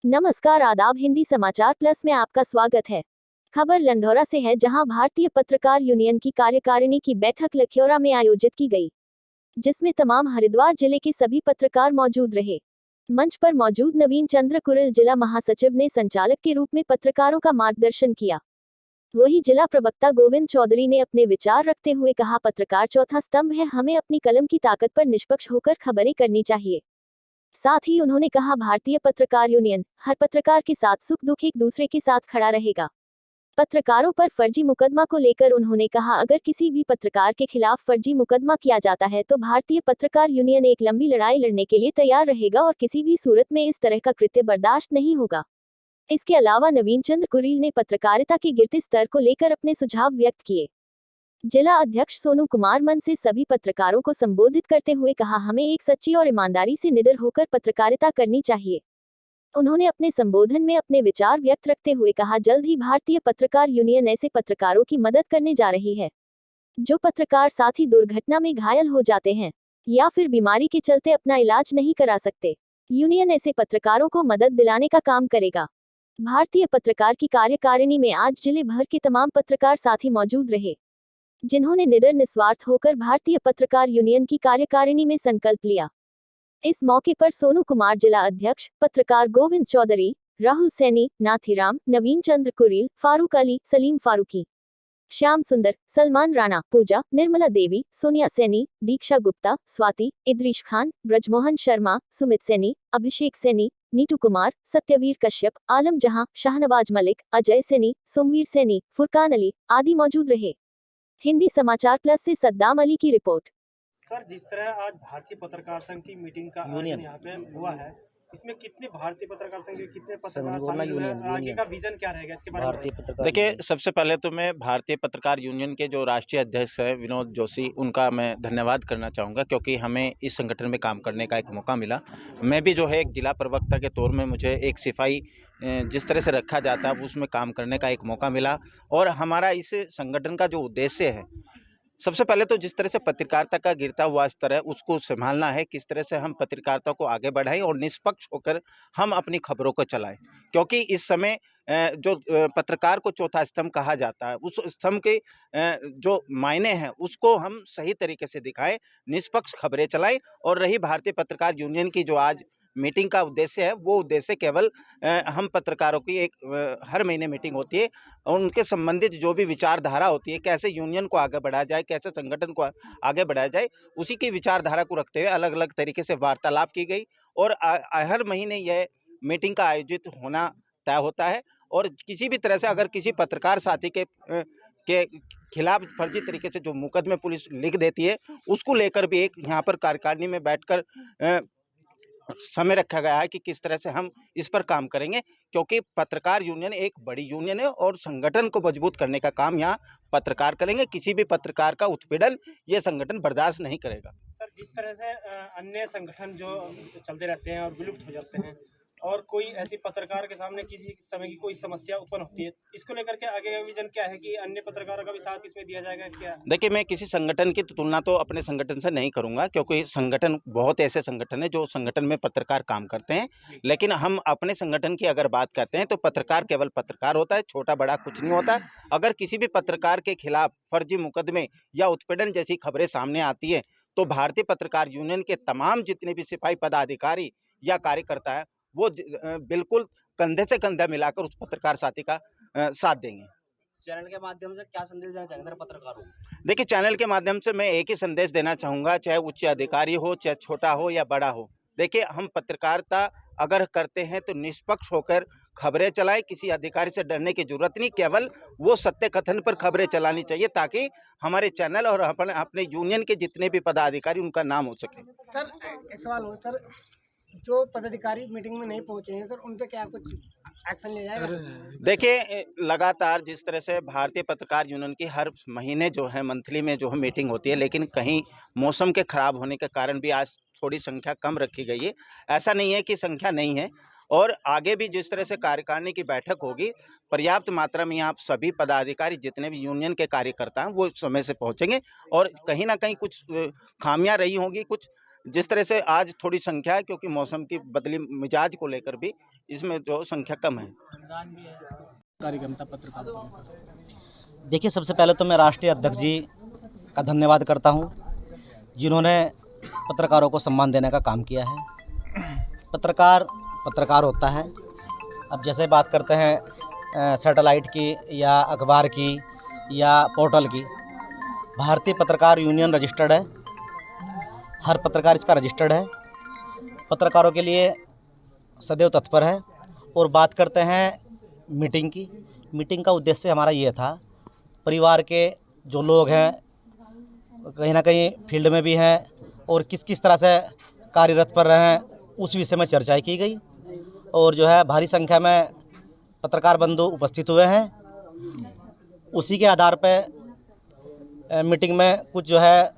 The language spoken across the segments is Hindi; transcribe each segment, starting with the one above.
नमस्कार, आदाब। हिंदी समाचार प्लस में आपका स्वागत है। खबर लंढौरा से है, जहां भारतीय पत्रकार यूनियन की कार्यकारिणी की बैठक लखौरा में आयोजित की गई, जिसमें तमाम हरिद्वार जिले के सभी पत्रकार मौजूद रहे। मंच पर मौजूद नवीन चंद्र कुरिल जिला महासचिव ने संचालक के रूप में पत्रकारों का मार्गदर्शन किया। वहीं जिला प्रवक्ता गोविंद चौधरी ने अपने विचार रखते हुए कहा, पत्रकार चौथा स्तंभ है, हमें अपनी कलम की ताकत पर निष्पक्ष होकर खबरें करनी चाहिए। साथ ही उन्होंने कहा, भारतीय पत्रकार यूनियन हर पत्रकार के साथ सुख दुख एक दूसरे के साथ खड़ा रहेगा। पत्रकारों पर फर्जी मुकदमा को लेकर उन्होंने कहा, अगर किसी भी पत्रकार के खिलाफ फर्जी मुकदमा किया जाता है तो भारतीय पत्रकार यूनियन एक लंबी लड़ाई लड़ने के लिए तैयार रहेगा और किसी भी सूरत में इस तरह का कृत्य बर्दाश्त नहीं होगा। इसके अलावा नवीन चंद्र कुरील ने पत्रकारिता के गिरते स्तर को लेकर अपने सुझाव व्यक्त किए। जिला अध्यक्ष सोनू कुमार मन से सभी पत्रकारों को संबोधित करते हुए कहा, हमें एक सच्ची और ईमानदारी से निडर होकर पत्रकारिता करनी चाहिए। उन्होंने अपने संबोधन में अपने विचार व्यक्त रखते हुए कहा, जल्द ही भारतीय पत्रकार यूनियन ऐसे पत्रकारों की मदद करने जा रही है जो पत्रकार साथी दुर्घटना में घायल हो जाते हैं या फिर बीमारी के चलते अपना इलाज नहीं करा सकते। यूनियन ऐसे पत्रकारों को मदद दिलाने का काम करेगा। भारतीय पत्रकार की कार्यकारिणी में आज जिले भर के तमाम पत्रकार साथी मौजूद रहे, जिन्होंने निडर निस्वार्थ होकर भारतीय पत्रकार यूनियन की कार्यकारिणी में संकल्प लिया। इस मौके पर सोनू कुमार जिला अध्यक्ष, पत्रकार गोविंद चौधरी, राहुल सैनी, नाथीराम, नवीन चंद्र कुरील, फारूक अली, सलीम फारूकी, श्याम सुंदर, सलमान राणा, पूजा, निर्मला देवी, सोनिया सैनी, दीक्षा गुप्ता, स्वाति, इद्रीश खान, ब्रजमोहन शर्मा, सुमित सैनी, अभिषेक सैनी, नीतू कुमार, सत्यवीर कश्यप, आलम जहां, शाहनवाज मलिक, अजय सैनी, सोमवीर सैनी, फुरकान अली आदि मौजूद रहे। हिंदी समाचार प्लस से सद्दाम अली की रिपोर्ट। सर, जिस तरह आज भारतीय पत्रकार संघ की मीटिंग का आयोजन यहाँ पे हुआ है, इसमें कितने भारतीय पत्रकार संघ के कितने पत्रकार शामिल हुए हैं? आगे का विजन क्या रहेगा इसके बारे में बताइए। देखिए, सबसे पहले तो मैं भारतीय पत्रकार यूनियन के जो राष्ट्रीय अध्यक्ष हैं विनोद जोशी, उनका मैं धन्यवाद करना चाहूँगा, क्योंकि हमें इस संगठन में काम करने का एक मौका मिला। मैं भी जो है एक जिला प्रवक्ता के तौर में मुझे एक सिपाही जिस तरह से रखा जाता है उसमें काम करने का एक मौका मिला। और हमारा इस संगठन का जो उद्देश्य है, सबसे पहले तो जिस तरह से पत्रकारिता का गिरता हुआ स्तर है उसको संभालना है, किस तरह से हम पत्रकारिता को आगे बढ़ाएं और निष्पक्ष होकर हम अपनी खबरों को चलाएं। क्योंकि इस समय जो पत्रकार को चौथा स्तंभ कहा जाता है, उस स्तंभ के जो मायने हैं उसको हम सही तरीके से दिखाएं, निष्पक्ष खबरें चलाएं। और रही भारतीय पत्रकार यूनियन की जो आज मीटिंग का उद्देश्य है, वो उद्देश्य केवल हम पत्रकारों की एक हर महीने मीटिंग होती है और उनके संबंधित जो भी विचारधारा होती है, कैसे यूनियन को आगे बढ़ाया जाए, कैसे संगठन को आगे बढ़ाया जाए, उसी की विचारधारा को रखते हुए अलग अलग तरीके से वार्तालाप की गई। और हर महीने यह मीटिंग का आयोजित होना तय होता है। और किसी भी तरह से अगर किसी पत्रकार साथी के खिलाफ फर्जी तरीके से जो मुकदमे पुलिस लिख देती है, उसको लेकर भी एक यहाँ पर कार्यकारिणी में बैठकर समय रखा गया है कि किस तरह से हम इस पर काम करेंगे। क्योंकि पत्रकार यूनियन एक बड़ी यूनियन है और संगठन को मजबूत करने का काम यहाँ पत्रकार करेंगे। किसी भी पत्रकार का उत्पीड़न ये संगठन बर्दाश्त नहीं करेगा। सर, जिस तरह से अन्य संगठन जो चलते रहते हैं और विलुप्त हो जाते हैं, और कोई ऐसी पत्रकार के सामने किसी समय की कोई समस्या उत्पन्न होती है, इसको लेकर के आगे का विजन क्या है कि अन्य पत्रकारों का भी साथ इसमें दिया जाएगा क्या? देखिए, मैं किसी संगठन की तुलना तो अपने संगठन से नहीं करूंगा, क्योंकि संगठन बहुत ऐसे संगठन है जो संगठन में पत्रकार काम करते हैं। लेकिन हम अपने संगठन की अगर बात करते हैं तो पत्रकार केवल पत्रकार होता है, छोटा बड़ा कुछ नहीं होता। अगर किसी भी पत्रकार के खिलाफ फर्जी मुकदमे या उत्पीड़न जैसी खबरें सामने आती है तो भारतीय पत्रकार यूनियन के तमाम जितने भी सिपाही पदाधिकारी या कार्यकर्ता हैं, वो बिल्कुल कंधे से कंधा मिलाकर उस पत्रकार साथी का साथ देंगे। चैनल के माध्यम से क्या संदेश देना चाहेंगे पत्रकारों को? देखिए, चैनल के माध्यम से मैं एक ही संदेश देना चाहूँगा, चाहे उच्च अधिकारी हो, चाहे छोटा हो या बड़ा हो। देखिए, हम पत्रकारिता अगर करते हैं तो निष्पक्ष होकर खबरें चलाएं, किसी अधिकारी से डरने की जरूरत नहीं, केवल वो सत्य कथन पर खबरें चलानी चाहिए ताकि हमारे चैनल और अपने यूनियन के जितने भी पदाधिकारी उनका नाम हो सके। सर, एक सवाल हो सर, जो पदाधिकारी मीटिंग में नहीं पहुंचे हैं सर, उन पे क्या कुछ एक्शन लिया जाएगा? देखिए, लगातार जिस तरह से भारतीय पत्रकार यूनियन की हर महीने जो है मंथली में जो है मीटिंग होती है, लेकिन कहीं मौसम के खराब होने के कारण भी आज थोड़ी संख्या कम रखी गई है। ऐसा नहीं है कि संख्या नहीं है। और आगे भी जिस तरह से कार्यकारिणी की बैठक होगी, पर्याप्त मात्रा में यहाँ सभी पदाधिकारी जितने भी यूनियन के कार्यकर्ता हैं वो समय से पहुँचेंगे। और कहीं ना कहीं कुछ खामियां रही होंगी, कुछ जिस तरह से आज थोड़ी संख्या है, क्योंकि मौसम की बदली मिजाज को लेकर भी इसमें जो संख्या कम है। कार्यक्षमता पत्रकारों को लेकर। देखिए, सबसे पहले तो मैं राष्ट्रीय अध्यक्ष जी का धन्यवाद करता हूं, जिन्होंने पत्रकारों को सम्मान देने का काम किया है। पत्रकार होता है। अब जैसे बात करते हैं सैटेलाइट की या अखबार की या पोर्टल की, भारतीय पत्रकार यूनियन रजिस्टर्ड है। हर पत्रकार इसका रजिस्टर्ड है, पत्रकारों के लिए सदैव तत्पर है। और बात करते हैं मीटिंग की, मीटिंग का उद्देश्य हमारा ये था, परिवार के जो लोग हैं कहीं ना कहीं फील्ड में भी हैं और किस किस तरह से कार्यरत पर रहे हैं, उस विषय में चर्चा की गई। और जो है भारी संख्या में पत्रकार बंधु उपस्थित हुए हैं। उसी के आधार पर मीटिंग में कुछ जो है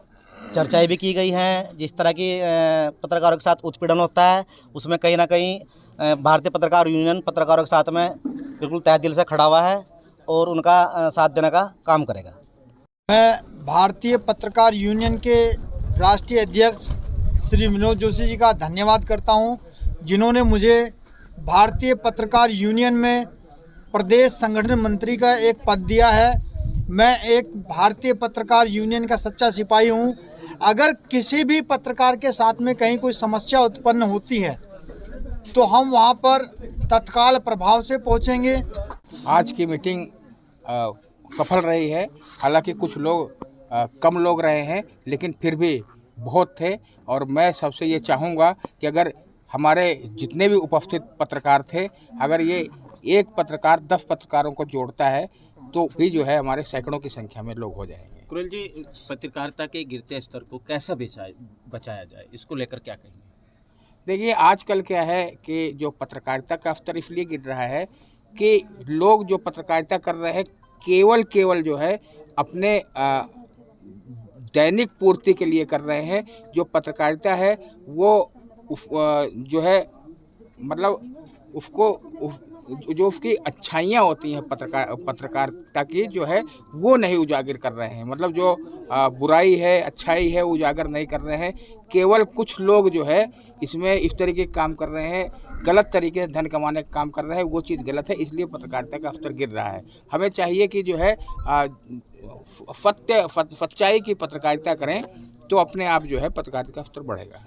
चर्चाएं भी की गई हैं। जिस तरह की पत्रकारों के साथ उत्पीड़न होता है, उसमें कहीं ना कहीं भारतीय पत्रकार यूनियन पत्रकारों के साथ में बिल्कुल तहे दिल से खड़ा हुआ है और उनका साथ देने का काम करेगा। मैं भारतीय पत्रकार यूनियन के राष्ट्रीय अध्यक्ष श्री विनोद जोशी जी का धन्यवाद करता हूं, जिन्होंने मुझे भारतीय पत्रकार यूनियन में प्रदेश संगठन मंत्री का एक पद दिया है। मैं एक भारतीय पत्रकार यूनियन का सच्चा सिपाही हूं। अगर किसी भी पत्रकार के साथ में कहीं कोई समस्या उत्पन्न होती है तो हम वहां पर तत्काल प्रभाव से पहुंचेंगे। आज की मीटिंग सफल रही है। हालांकि कुछ लोग कम लोग रहे हैं, लेकिन फिर भी बहुत थे। और मैं सबसे ये चाहूँगा कि अगर हमारे जितने भी उपस्थित पत्रकार थे, अगर ये एक पत्रकार 10 पत्रकारों को जोड़ता है तो भी जो है हमारे सैकड़ों की संख्या में लोग हो जाएंगे। कुरल जी, पत्रकारिता के गिरते स्तर को कैसा बचाया जाए, इसको लेकर क्या कहेंगे? देखिए, आजकल क्या है कि जो पत्रकारिता का स्तर इसलिए गिर रहा है कि लोग जो पत्रकारिता कर रहे हैं केवल जो है अपने दैनिक पूर्ति के लिए कर रहे हैं। जो पत्रकारिता है वो जो है मतलब जो उसकी अच्छाइयाँ होती हैं पत्रकारिता की जो है वो नहीं उजागर कर रहे हैं। मतलब जो बुराई है अच्छाई है उजागर नहीं कर रहे हैं। केवल कुछ लोग जो है इसमें इस तरीके के काम कर रहे हैं, गलत तरीके से धन कमाने का काम कर रहे हैं। वो चीज़ गलत है, इसलिए पत्रकारिता का स्तर गिर रहा है। हमें चाहिए कि जो है सच्चाई की पत्रकारिता करें तो अपने आप जो है पत्रकारिता का स्तर बढ़ेगा।